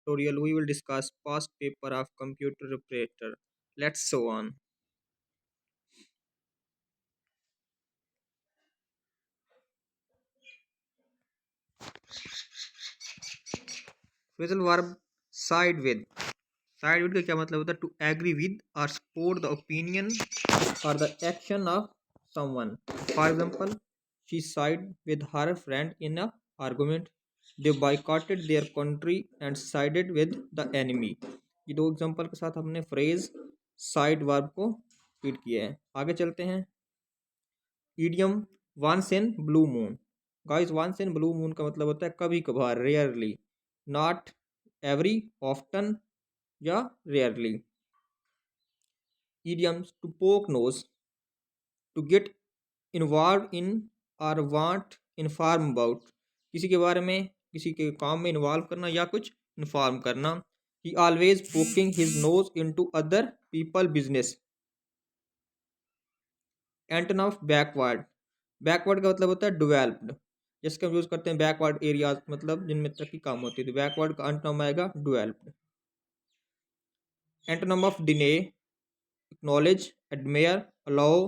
tutorial we will discuss past paper of computer operator. Let's go on. Phrasal verb side with. Side with का क्या मतलब होता है? To agree with or support the opinion or the action of someone. For example, she sided with her friend in a argument. They boycotted their country and sided with the enemy. ये दो example के साथ हमने phrasal verb को read किया है. आगे चलते हैं. Idiom once in blue moon. Guys once in blue moon का मतलब होता है कभी कभार, रेयरली. नॉट एवरी, ऑफ्टन या rarely. idioms to poke nose, to get involved in or want inform about. किसी के बारे में, किसी के काम में इन्वॉल्व करना या कुछ इन्फॉर्म करना. he always poking his nose into other people business. Antonym backward. Backward का मतलब होता है डेवलप्ड, जिसका हम यूज करते हैं बैकवर्ड एरियाज, मतलब जिनमें तरक्की काम होती है. तो बैकवर्ड का एंटोनिम आएगा developed. Antonym of deny, acknowledge, admire, allow,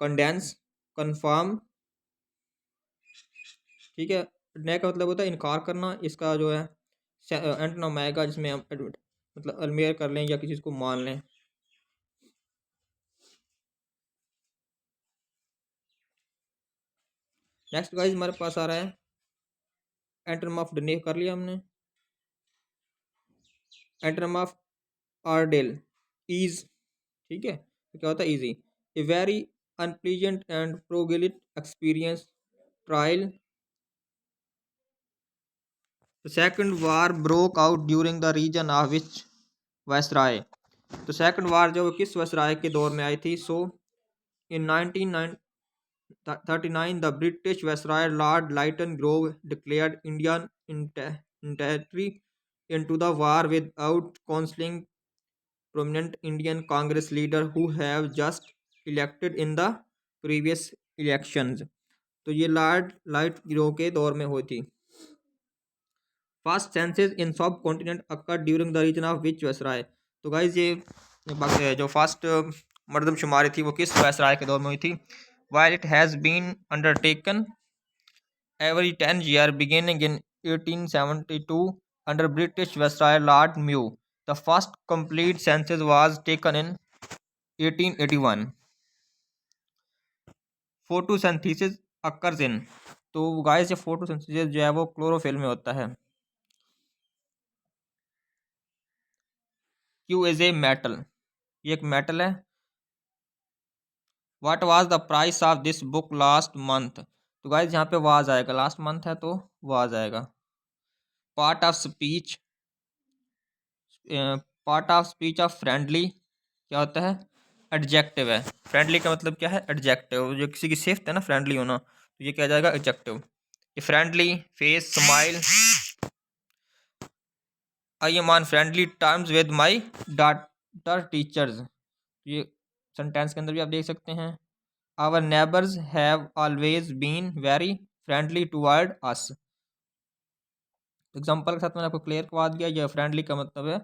condense, confirm. ठीक है. डिने का मतलब होता है इनकार करना. इसका जो है एंटोनिम आएगा जिसमें हम मतलब अडमेयर कर लें या किसी को मान लें. नेक्स्ट गाइस हमारे पास आ रहा है एंटोनिम ऑफ डिने. कर लिया हमने. Antonym of ordeal, ease. ठीक है. तो क्या होता है easy. A very unpleasant and prolonged experience, trial. The second war broke out during the region of which viceroy. तो सेकंड वार जो किस वायसराय के दौर में आई थी? So in 1939 the British viceroy lord लाइटन ग्रोव declared Indian entry into the war without consulting prominent Indian Congress leader who have just elected in the previous elections. तो ये लॉर्ड लाइट गिरोह के दौर में हुई थी. First census in subcontinent occur during the region of which viceroy. तो guys ये जो फर्स्ट मर्दमशुमारी थी वो किस वायसराय के दौर में हुई थी? While it has been undertaken every 10 years beginning in 1872 under British Viceroy Lord Mew. The first complete census was taken in 1881. Photosynthesis occurs in. तो गाइस ये फोटोसिंथेसिस जो है वो क्लोरोफिल में होता है. Q is a metal. ये एक मेटल है. What was the price of this book last month. तो गाइस यहाँ पे वाज आएगा, लास्ट मंथ है तो वाज आएगा. Part of speech, part of speech of friendly क्या होता है? एडजेक्टिव है. फ्रेंडली का मतलब क्या है? एडजेक्टिव. जो किसी की सिफ्त है ना फ्रेंडली होना, तो ये क्या जाएगा? एडजेक्टिव. ये friendly, face, smile. I am on friendly terms with my daughter teachers. ये सेंटेंस के अंदर भी आप देख सकते हैं. Our neighbours have always been very friendly toward us. Example के साथ मैंने आपको क्लियर करवा दिया. ये फ्रेंडली का मतलब है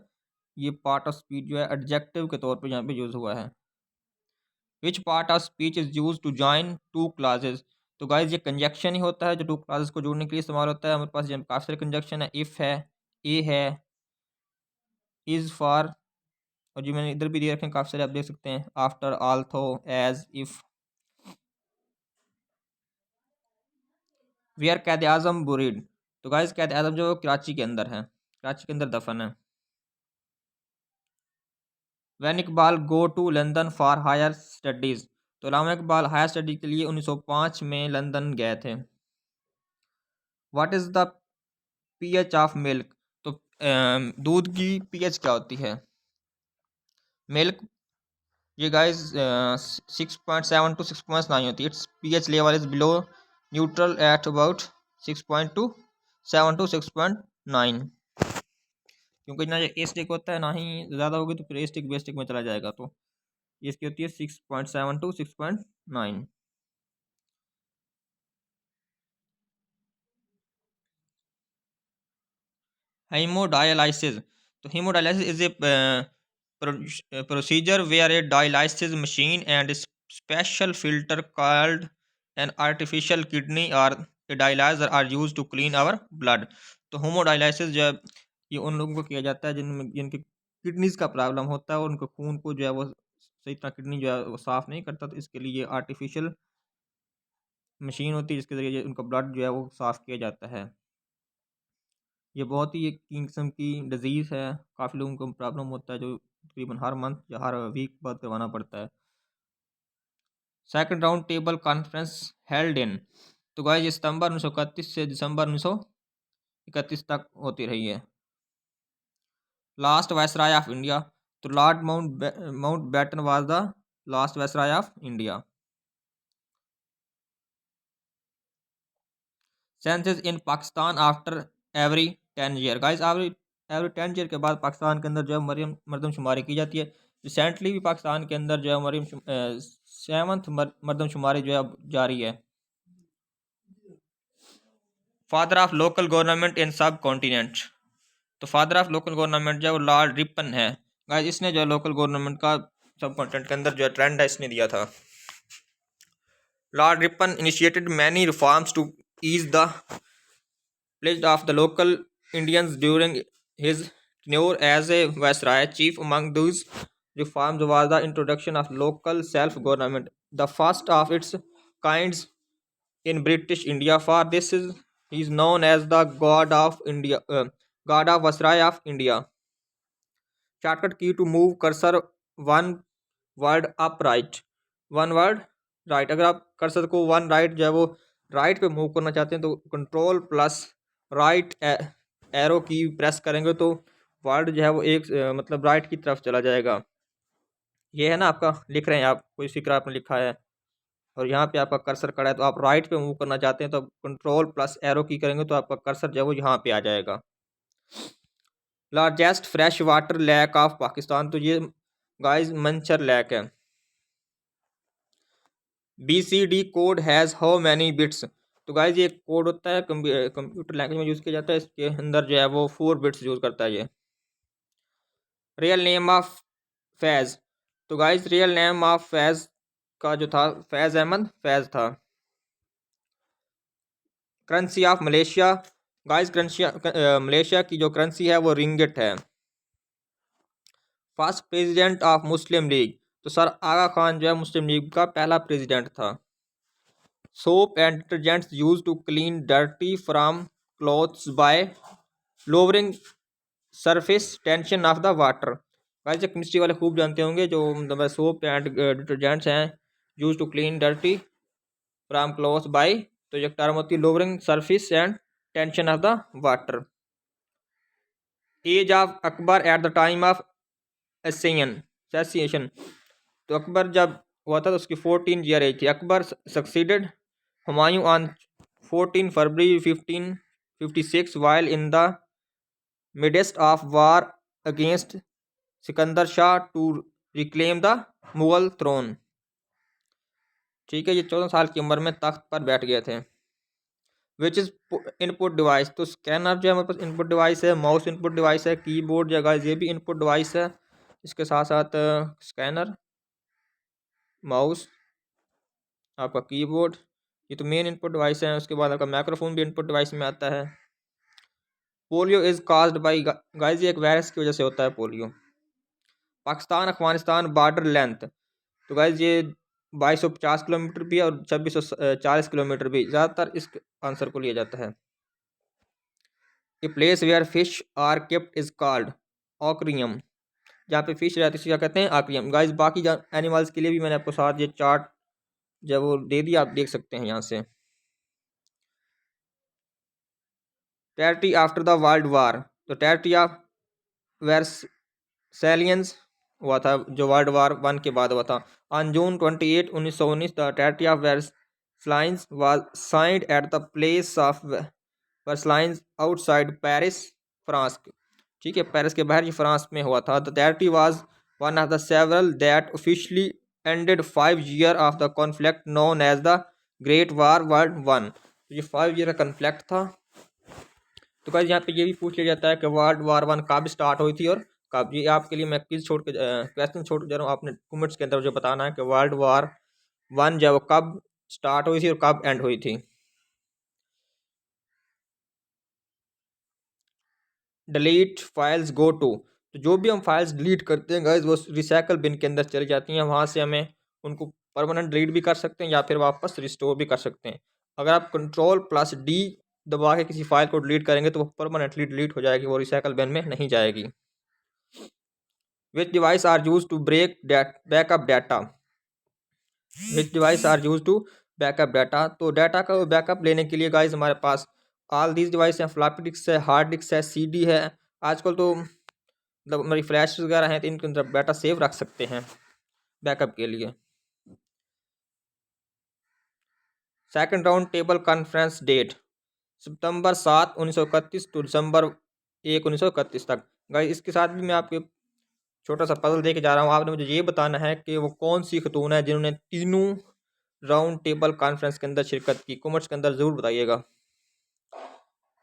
ये पार्ट ऑफ स्पीच जो है एडजेक्टिव के तौर पे यहाँ पे यूज हुआ है. Which part of speech is use to join two clauses. तो गाइज ये कंजक्शन ही होता है जो टू क्लासेस को जोड़ने के लिए इस्तेमाल होता है. हमारे पास काफ़ी सारे कंजक्शन है. इफ़ है, ए है, इज़, फॉर, और जो मैंने इधर भी दिए रखे हैं काफ़ी सारे आप देख सकते हैं. After, although, as, if. We are Quaid Azam बुरीड. तो गाइज कैद आजम जो कराची के अंदर है, कराची के अंदर दफन है. When Iqbal go to London for higher studies. तो अल्लामा इकबाल हायर स्टडी के लिए 1905 में लंदन गए थे. What is the pH of milk. तो दूध की पीएच क्या होती है? मिल्क ये गाइस 6.7 to 6.9 होती है. It's pH level is below neutral at about 6.27 to 6.9. क्योंकि ना ये एस्टिक होता है ना ही ज़्यादा होगी तो फिर एस्टिक बेस्टिक में चला जाएगा. तो ये इसकी होती है 6.7 to 6.9. Hemodialysis. So hemodialysis is a procedure where a dialysis machine and a special filter called an artificial kidney or a dialyzer are used to clean our blood. तो homodialysis जो है ये उन लोगों को किया जाता है जिनके किडनीज का प्रॉब्लम होता है और उनके खून को जो है वो सही तरह किडनी जो है वो साफ़ नहीं करता, तो इसके लिए आर्टिफिशियल मशीन होती है जिसके ज़रिए उनका ब्लड जो है वो साफ़ किया जाता है। ये बहुत ही एक किस्म की डिज़ीज़ है, काफ़ी लोगों को प्रॉब्लम होता है जो तकरीबन हर मंथ या हर वीक बाद करवाना पड़ता है। Second round table conference held in, तो गाइस ये सितंबर 1931 से दिसंबर 1931 तक होती रही है। लास्ट वायसराय ऑफ इंडिया, तो Lord Mountbatten was the last viceroy of India. Census in Pakistan after every 10 year, guys every 10 year के बाद पाकिस्तान के अंदर जो है मरदमशुमारी की जाती है। रिसेंटली भी पाकिस्तान के अंदर जो है 7th मरदमशुमारी जो है अब जारी है। Father of local government in सब कॉन्टिनेंट, तो फादर ऑफ लोकल गवर्नमेंट जो है वो लॉर्ड रिपन है। गाइस इसने जो है लोकल गवर्नमेंट का सब कॉन्टिनेंट के अंदर जो है ट्रेंड है इसने दिया था। Lord Ripon initiated many reforms to ease the pledged of the local Indians during his tenure as a viceroy. Chief among those reforms was the introduction of local self-government, the first of its kinds in British India. For this he is known as the God of India, God of Viceroy of India. Shortcut key to move cursor one word upright, one word right. अगर आप cursor को one right जो है वो right पे move करना चाहते हैं तो कंट्रोल प्लस राइट एरो की प्रेस करेंगे तो वर्ड जो है वो एक मतलब राइट की तरफ चला जाएगा। ये है ना आपका लिख रहे हैं आप, कोई फिक्र आपने लिखा है और यहाँ पे आपका कर्सर खड़ा है तो आप राइट पे मूव करना चाहते हैं तो कंट्रोल प्लस एरो की करेंगे तो आपका कर्सर जो है वो यहाँ पे आ जाएगा। Largest fresh water lake of Pakistan, तो ये गाइस मंचर लेक है। BCD code has how many bits, तो गाइस ये कोड होता है कंप्यूटर लैंग्वेज में यूज़ किया जाता है, इसके अंदर जो है वो 4 बिट्स यूज़ करता है ये। रियल नेम ऑफ फैज़, तो guys real name of Faiz का जो था फैज़ अहमद फैज़ था। Currency of Malaysia, guys Malaysia की जो करेंसी है वो रिंगिट है। First president of Muslim League, तो सर आगा खान जो है मुस्लिम लीग का पहला प्रेसिडेंट था। Soap and detergents use to clean dirty from clothes by lowering surface tension of the water, guys chemistry वाले खूब जानते होंगे जो मतलब सोप एंड डिटर्जेंट्स हैं use to clean dirty from clothes by, तो एक टर्म होती है lowering surface and tension of the water. Age of Akbar at the time of assassination, तो अकबर जब हुआ था तो उसकी 14 ईयर एज थी। Akbar succeeded Humayun on 14 February 1556 while in the midst of war against Sikandar Shah to reclaim the Mughal throne. ठीक है, ये 14 साल की उम्र में तख्त पर बैठ गए थे। विच इज़ इनपुट डिवाइस, तो स्कैनर जो है हमारे पास इनपुट डिवाइस है, माउस इनपुट डिवाइस है, कीबोर्ड जगह ये भी इनपुट डिवाइस है। इसके साथ साथ स्कैनर, माउस, आपका कीबोर्ड, ये तो मेन इनपुट डिवाइस है। उसके बाद आपका माइक्रोफोन भी इनपुट डिवाइस में आता है। Polio is caused by, guys ये एक वायरस की वजह से होता है polio. Pakistan Afghanistan border length, तो गाइस ये 2250 किलोमीटर भी है और 2640 किलोमीटर भी, ज़्यादातर इस आंसर को लिया जाता है। A place where fish are kept is called aquarium, जहाँ पे फिश रहती है क्या कहते हैं, आक्रियम। गाइस बाकी एनिमल्स के लिए भी मैंने आपको साथ ये चार्ट जब वो दे दिया, आप देख सकते हैं यहाँ से। Territory after the world war, तो टेरिटरी ऑफ वेरसेलियंस हुआ था जो वर्ल्ड वार 1 के बाद हुआ था। On June 28 1919 the territory of Versailles was signed at the place of Versailles outside Paris France, ठीक है, पेरिस के बाहर ये फ्रांस में हुआ था। The territory was one of the several that officially ended 5 year of the conflict known as the Great War World 1, ये 5 year का कॉन्फ्लिक्ट था तो गाइस यहाँ पे ये भी पूछ लिया जाता है कि वर्ल्ड वॉर 1 कब स्टार्ट हुई थी और कब। ये आपके लिए मैं क्विज छोड़ के क्वेश्चन छोड़ के जा रहा हूँ, आपने कमेंट्स के अंदर मुझे बताना है कि वर्ल्ड वॉर 1 जब कब स्टार्ट हुई थी और कब एंड हुई थी। डिलीट फाइल्स गो टू, तो जो भी हम फाइल्स डिलीट करते हैं गाइस वो रिसाइकल बिन के अंदर चली जाती हैं। वहाँ से हमें उनको परमानेंट डिलीट भी कर सकते हैं या फिर वापस रिस्टोर भी कर सकते हैं। अगर आप कंट्रोल+D दबा के किसी फाइल को डिलीट करेंगे तो वो परमानेंटली डिलीट हो जाएगी, वो रिसाइकल बिन में नहीं जाएगी। Which device are use to break backup data, which device are use to backup data, तो डाटा का बैकअप लेने के लिए गाइस हमारे पास ऑल दीज डिवाइस हैं। फ्लॉपी डिस्क है, हार्ड डिस्क है, CD है। आजकल तो मतलब हमारी फ्लैश वगैरह हैं तो इनके अंदर डाटा सेव रख सकते हैं बैकअप के लिए। Second round table conference date सितंबर 7 1931 टू दिसंबर 1 1931 तक। गाइस इसके साथ भी मैं आपको छोटा सा पजल दे के जा रहा हूँ। आपने मुझे ये बताना है कि वो कौन सी खतून है जिन्होंने तीनों राउंड टेबल कॉन्फ्रेंस के अंदर शिरकत की। कॉमर्स के अंदर जरूर बताइएगा।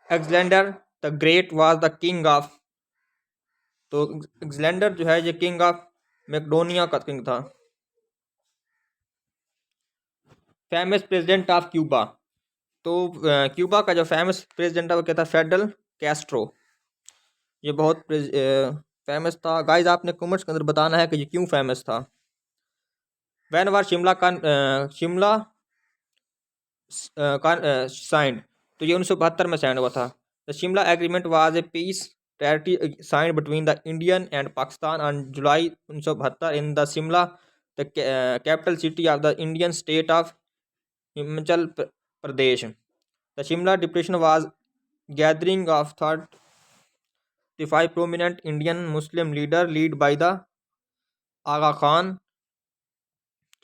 Alexander the great was the king of, तो एलेक्जेंडर जो है ये किंग ऑफ मैकेडोनिया का किंग था। फेमस प्रेसिडेंट ऑफ क्यूबा, तो क्यूबा का जो फेमस प्रेसिडेंट है वो क्या था, फेडरल कैस्ट्रो। ये बहुत फेमस था। गाइस आपने कमेंट्स के अंदर बताना है कि ये क्यों फेमस था। वैन वार शिमला साइंड, तो ये 1972 में साइन हुआ था। The Shimla agreement was a peace treaty signed between the Indian and Pakistan on July 1972 in the Shimla, the capital city of the Indian state of Himachal Pradesh. The Shimla depression was gathering of 35 prominent Indian Muslim leader lead by the Aga Khan.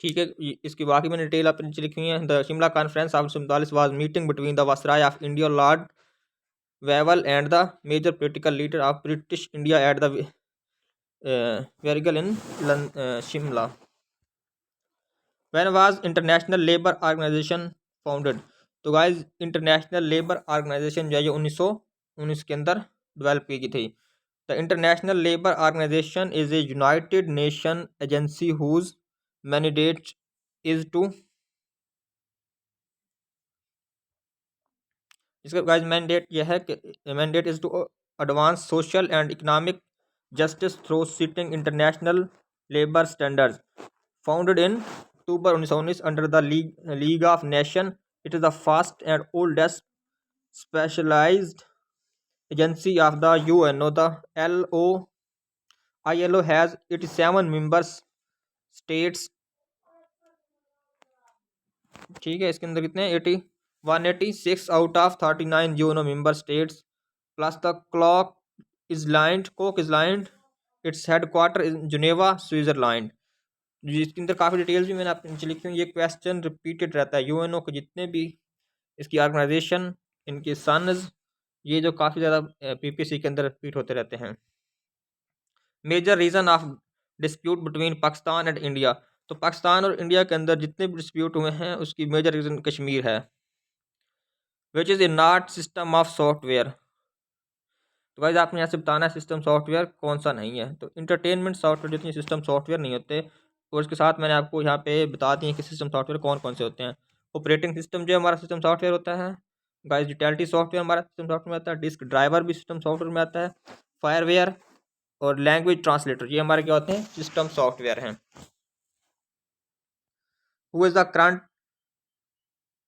ठीक है, इसकी बाकी मैंने detail आप नीचे लिखी है। The Shimla conference of 1947 was meeting between the viceroy of India lord Wavell and the major political leader of British India at the viceregal in Shimla. When was International Labour Organization founded, तो guys International Labour Organization जो है ये 1919 के अंदर develop की गई थी। The International Labour Organization is a United Nations agency whose mandate is to, इसका गाइस मैंडेट यह है कि mandate is to advance social and economic justice through setting international labour standards. Founded in October 1919 under the League of Nation, it is the first and oldest specialised agency of the UNO। The ILO has 87 members states। ठीक है, इसके अंदर कितने 186 out of 39 UNO member states plus the Cook Islands its headquarter in Geneva Switzerland. जिसके अंदर काफ़ी details भी मैंने आपको नीचे लिखी हुई। ये क्वेश्चन रिपीटेड रहता है। UNO के जितने भी इसकी ऑर्गेनाइजेशन, इनके सन्स, ये जो काफ़ी ज़्यादा PPC के अंदर रिपीट होते रहते हैं। Major reason of dispute between Pakistan and India, तो पाकिस्तान और इंडिया के अंदर जितने भी डिस्प्यूट हुए हैं उसकी मेजर रीज़न कश्मीर है। Which is a not system of software, तो गाइस आपने यहाँ से बताना है सिस्टम सॉफ्टवेयर कौन सा नहीं है। तो इंटरटेनमेंट सॉफ्टवेयर जितने सिस्टम सॉफ्टवेयर नहीं होते, और इसके साथ मैंने आपको यहाँ पे बता दिए कि सिस्टम सॉफ्टवेयर कौन कौन से होते हैं। ऑपरेटिंग सिस्टम जो हमारा सिस्टम सॉफ्टवेयर होता है। गाइस यूटिलिटी सॉफ्टवेयर हमारा सिस्टम सॉफ्टवेयर में आता है। डिस्क ड्राइवर भी सिस्टम सॉफ्टवेयर में आता है। फायरवेयर और लैंग्वेज ट्रांसलेटर ये हमारे क्या होते हैं, सिस्टम सॉफ्टवेयर हैं। Who is the current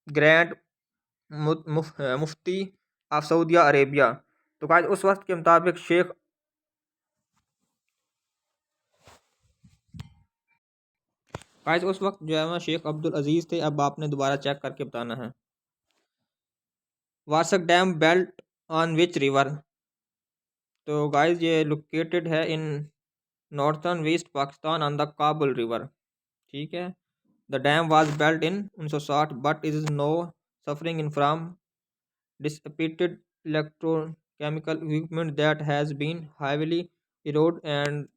grand Mufti of Saudi Arabia, तो गाइस उस वक्त के मुताबिक उस वक्त जो है शेख अब्दुल अजीज़ थे। अब आपने दोबारा चेक करके बताना है। Warsak dam built on which river, तो गाइस ये लोकेटेड है in northern west Pakistan on the Kabul river. ठीक है, the dam was built in 1960 but is now suffering in from dissipated electrochemical equipment that has been heavily eroded and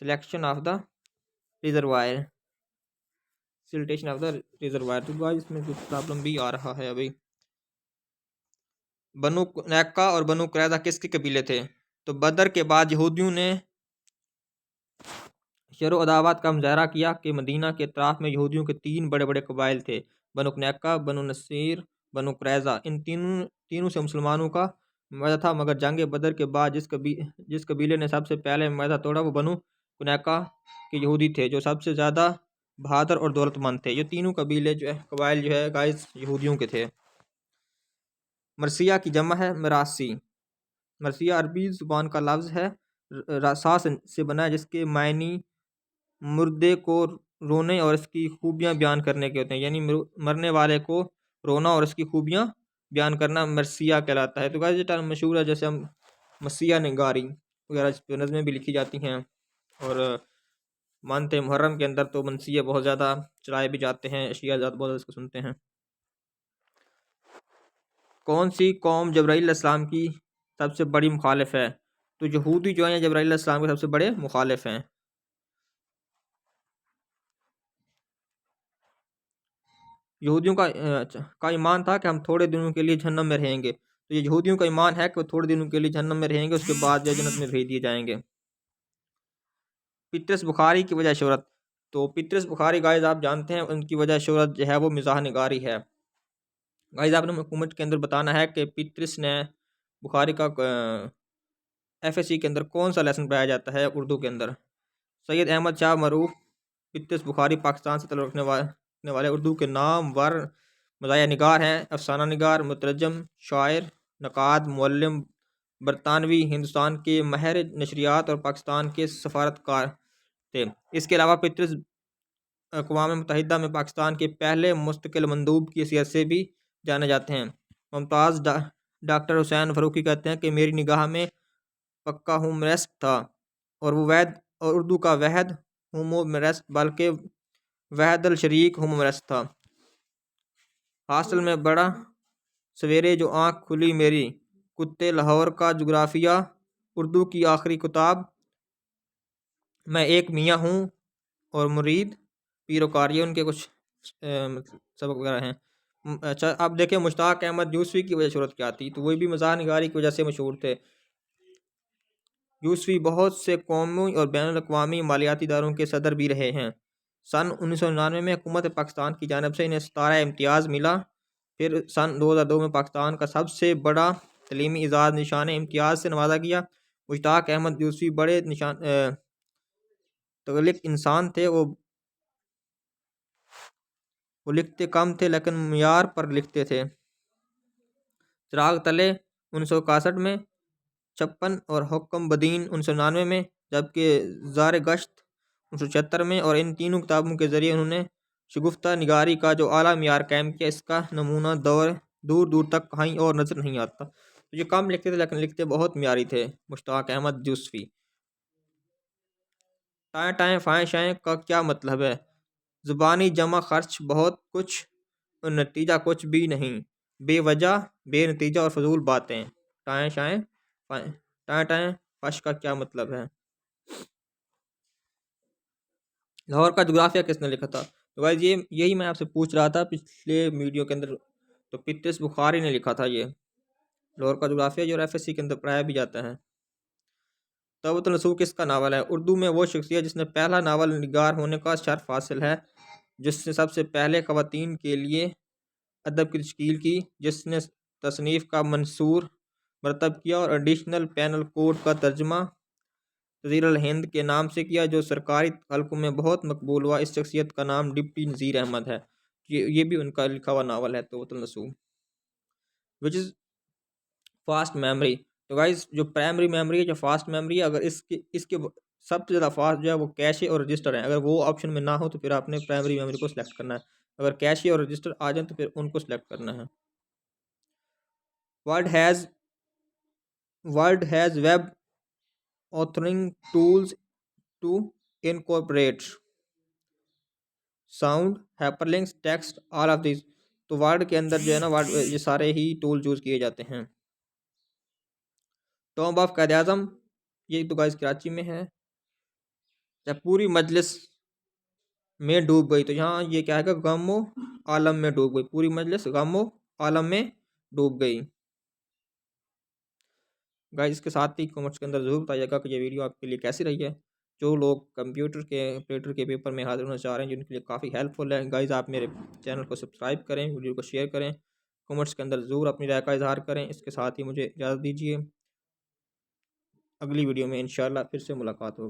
selection of the reservoir siltation of the reservoir। तो guys इसमें कुछ problem भी आ रहा है अभी। बनु नैक्का और बनु कुरैज़ा किसके कबीले थे? तो बदर के बाद यहूदियों ने शर अदावत का मुजाहरा किया कि मदीना के अतराफ में यहूदियों के 3 बड़े-बड़े कबाइल थे, बनु कनैका, बनु नसीर, बनु कुरैज़ा। इन तीनों तीनों से मुसलमानों का मुआहदा था, मगर जंग बदर के बाद जिस कबीले ने सबसे पहले मुआहदा तोड़ा वो बनु कनैका के यहूदी थे, जो सबसे ज़्यादा बहादुर और दौलतमंद थे। ये तीनों कबाइल जो है गाइस यहूदियों के थे। मरसिया की जमा है मरासी। मरसिया अरबी ज़ुबान का लफ्ज़ है, रसा से बना है, जिसके मायनी मुर्दे को रोने और इसकी खूबियाँ बयान करने के होते हैं, यानी मरने वाले को रोना और इसकी खूबियाँ बयान करना मरसिया कहलाता है। तो गाइस ये टर्म मशहूर है, जैसे हम मसीहा निगारी वगैरह इस पे नज़में भी लिखी जाती हैं, और मानते हैं मुहर्रम के अंदर तो मनसिया बहुत ज़्यादा चलाए भी जाते हैं, अशिया बहुत ज़्यादा इसको सुनते हैं। कौन सी कौम जब्राईल इस्लाम की सबसे बड़ी मुखालिफ है? तो यहूदी जो है जब्राईल इस्लाम के सबसे बड़े मुखालिफ हैं। यहूदियों का ईमान था कि हम थोड़े दिनों के लिए जहन्नम में रहेंगे। तो ये यहूदियों का ईमान है कि वो थोड़े दिनों के लिए जहन्नम में रहेंगे, उसके बाद जो जन्नत में भेज दिए जाएंगे। पितरस बुखारी की वजह शोहरत। तो पितरस बुखारी गाइस आप जानते हैं उनकी वजह शोहरत जो है वो मिज़ाह निगारी है। गाइस आपने हुकूमत के अंदर बताना है कि पितरस ने बुखारी का FSC के अंदर कौन सा लेसन पढ़ाया जाता है उर्दू के अंदर। सैयद अहमद शाह मरूफ पितरस बुखारी पाकिस्तान से तल्लुक़ रखने वाले उर्दू के नामवर मज़ाहिया निगार हैं, अफसाना निगार, मुतरजम, शायर, नक़ाद, मुअल्लिम, बरतानवी हिंदुस्तान के माहिर नशरियात और पाकिस्तान के सफारतकार थे। इसके अलावा पितरस अक़वाम मुत्तहिदा में पाकिस्तान के पहले मुस्तकिल मंदूब की हैसियत से भी जाने जाते हैं। मुमताज़ डॉक्टर हुसैन फ़ारूक़ी कहते हैं कि मेरी निगाह में पक्का हुमरेस्ट था, और वो वैद और उर्दू का वहद हुमरेस्ट बल्कि वहदल शरीक हुमरेस्ट था। हासिल में बड़ा सवेरे जो आँख खुली मेरी, कुत्ते लाहौर का जुग्राफिया, उर्दू की आखिरी किताब, मैं एक मियाँ हूँ और मुरीद, पीरोकार, ये उनके कुछ सबक वगैरह हैं। अच्छा अब देखें मुश्ताक अहमद यूसुफ़ी की वजह शोहरत क्या थी? तो वही भी मज़ाह निगारी की वजह से मशहूर थे। यूसुफ़ी बहुत से कौमी और बैनुल अक़वामी मालियाती इदारों के सदर भी रहे हैं। सन 1999 में हुकूमत पाकिस्तान की जानिब से इन्हें सितारा इम्तियाज़ मिला। फिर सन 2002 में पाकिस्तान का सबसे बड़ा तलीमी इज़ाज़ निशान इम्तियाज़ से नवाजा गया। मुश्ताक अहमद यूसुफ़ी बड़े तगलिक इंसान थे। वो लिखते कम थे लेकिन मियार पर लिखते थे। चिराग तले 1961 में, 56 और हुक्म बदीन 1999 में, जबकि ज़ार गश्त 1976 में, और इन तीनों किताबों के ज़रिए उन्होंने शगुफ्ता निगारी का जो आला मियार कायम किया, इसका नमूना दूर दूर तक कहीं और नज़र नहीं आता। तो ये कम लिखते थे लेकिन लिखते बहुत मियारी थे मुश्ताक अहमद यूसुफ़ी। टाएँ टाएँ फ़ाएँ शाएँ का क्या मतलब है? ज़ुबानी जमा खर्च बहुत कुछ और नतीजा कुछ भी नहीं, बेवजह बेनतीजा और फजूल बातें। टाएँ शाएँ टाएँ टाएँ फश का क्या मतलब है? लाहौर का जुग्राफिया किसने लिखा था? तो गाइस ये यही मैं आपसे पूछ रहा था पिछले वीडियो के अंदर। तो पितरस बुखारी ने लिखा था ये लाहौर का जुग्राफिया, जो FSC के अंदर पढ़ाया भी जाता है। तौबतुन नसूह किसका नावल है? उर्दू में वो शख्सियत जिसने पहला नावल निगार होने का शर्फ हासिल है, जिसने सबसे पहले ख़वातीन के लिए अदब की तश्कील की, जिसने तसनीफ़ का मंसूर मरतब किया और एडिशनल पेनल कोड का तर्जमा तज़ीरुल हिंद के नाम से किया, जो सरकारी हल्कों में बहुत मकबूल हुआ। इस शख्सियत का नाम डिप्टी नज़ीर अहमद है। ये भी उनका लिखा हुआ नावल है Taubatun Nasuh. Which is fast memory. तो गाइस जो प्राइमरी मेमोरी है, जो फास्ट मेमोरी है, अगर इसके सबसे ज़्यादा फास्ट जो है वो कैशे और रजिस्टर है। अगर वो ऑप्शन में ना हो तो फिर आपने प्राइमरी मेमोरी को सिलेक्ट करना है। अगर कैशे और रजिस्टर आ जाए तो फिर उनको सिलेक्ट करना है। Word has web authoring tools to incorporate sound, hyperlinks, text, all of this. तो वर्ड के अंदर जो है ना, वर्ड ये सारे ही टूल यूज़ किए जाते हैं। टॉम्ब ऑफ कायद आज़म, ये तो गाइस कराची में है। जब पूरी मजलिस में डूब गई, तो यहाँ ये क्या है, गमो आलम में डूब गई। पूरी मजलिस गमो आलम में डूब गई। गाइस इसके साथ ही कमेंट्स के अंदर ज़रूर बताइएगा कि ये वीडियो आपके लिए कैसी रही है। जो लोग कंप्यूटर के ऑपरेटर के पेपर में हाज़िर होना चाह रहे हैं जिनके लिए काफ़ी हेल्पफुल है। गाइस आप मेरे चैनल को सब्सक्राइब करें, वीडियो को शेयर करें, कमेंट्स के अंदर ज़रूर अपनी राय का इज़हार करें। इसके साथ ही मुझे इजाज़त दीजिए। अगली वीडियो में इंशाल्लाह फिर से मुलाकात होगी।